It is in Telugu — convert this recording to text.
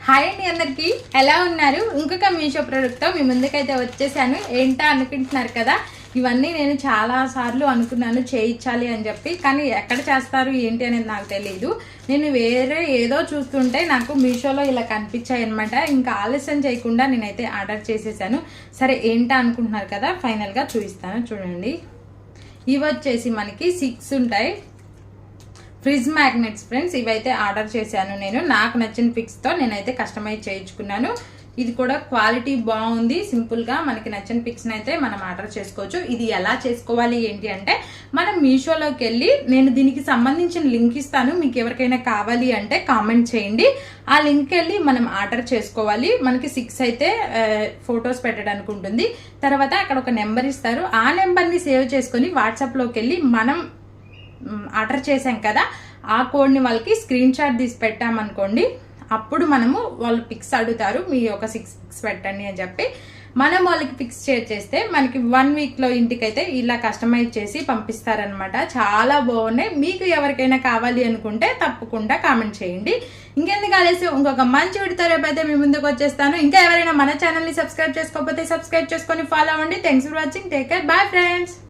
హాయ్ అండి, అందరికి ఎలా ఉన్నారు? ఇంకొక మీషో ప్రోడక్ట్తో మీ ముందుకైతే వచ్చేసాను. ఏంటా అనుకుంటున్నారు కదా, ఇవన్నీ నేను చాలా సార్లు అనుకున్నాను చేయించాలి అని చెప్పి, కానీ ఎక్కడ చేస్తారు ఏంటి అనేది నాకు తెలియదు. నేను వేరే ఏదో చూస్తుంటే నాకు మీషోలో ఇలా కనిపించాయి అనమాట. ఇంకా ఆలస్యం చేయకుండా నేనైతే ఆర్డర్ చేసేసాను. సరే ఏంటా అనుకుంటున్నారు కదా, ఫైనల్గా చూపిస్తాను చూడండి. ఇవి వచ్చేసి మనకి 6 ఉంటాయి ఫ్రిడ్జ్ మ్యాగ్నెట్స్ ఫ్రెండ్స్. ఇవైతే ఆర్డర్ చేశాను నేను. నాకు నచ్చిన పిక్స్తో నేనైతే కస్టమైజ్ చేయించుకున్నాను. ఇది కూడా క్వాలిటీ బాగుంది. సింపుల్గా మనకి నచ్చిన పిక్స్ని అయితే మనం ఆర్డర్ చేసుకోవచ్చు. ఇది ఎలా చేసుకోవాలి ఏంటి అంటే, మనం మీషోలోకి వెళ్ళి నేను దీనికి సంబంధించిన లింక్ ఇస్తాను. మీకు ఎవరికైనా కావాలి అంటే కామెంట్ చేయండి. ఆ లింక్ వెళ్ళి మనం ఆర్డర్ చేసుకోవాలి. మనకి 6 అయితే ఫొటోస్ పెట్టడానికి ఉంటుంది. తర్వాత అక్కడ ఒక నెంబర్ ఇస్తారు. ఆ నెంబర్ని సేవ్ చేసుకొని వాట్సాప్లోకి వెళ్ళి మనం ఆర్డర్ చేసాం కదా, ఆ కోడ్ని వాళ్ళకి స్క్రీన్ షాట్ తీసి పెట్టామనుకోండి, అప్పుడు మనము వాళ్ళు పిక్స్ అడుగుతారు, మీ ఒక 6 పిక్స్ పెట్టండి అని చెప్పి మనం వాళ్ళకి పిక్స్ షేర్ చేస్తే మనకి 1 వీక్లో ఇంటికైతే ఇలా కస్టమైజ్ చేసి పంపిస్తారనమాట. చాలా బాగున్నాయి. మీకు ఎవరికైనా కావాలి అనుకుంటే తప్పకుండా కామెంట్ చేయండి. ఇంకెందుకు ఆలస్యం, ఇంకొక మంచి వీడితో రేపైతే మీ ముందుకు వచ్చేస్తాను. ఇంకా ఎవరైనా మన ఛానల్ని సబ్స్క్రైబ్ చేసుకోకపోతే సబ్స్క్రైబ్ చేసుకొని ఫాలో అవ్వండి. Thanks for watching. Take care. Bye friends.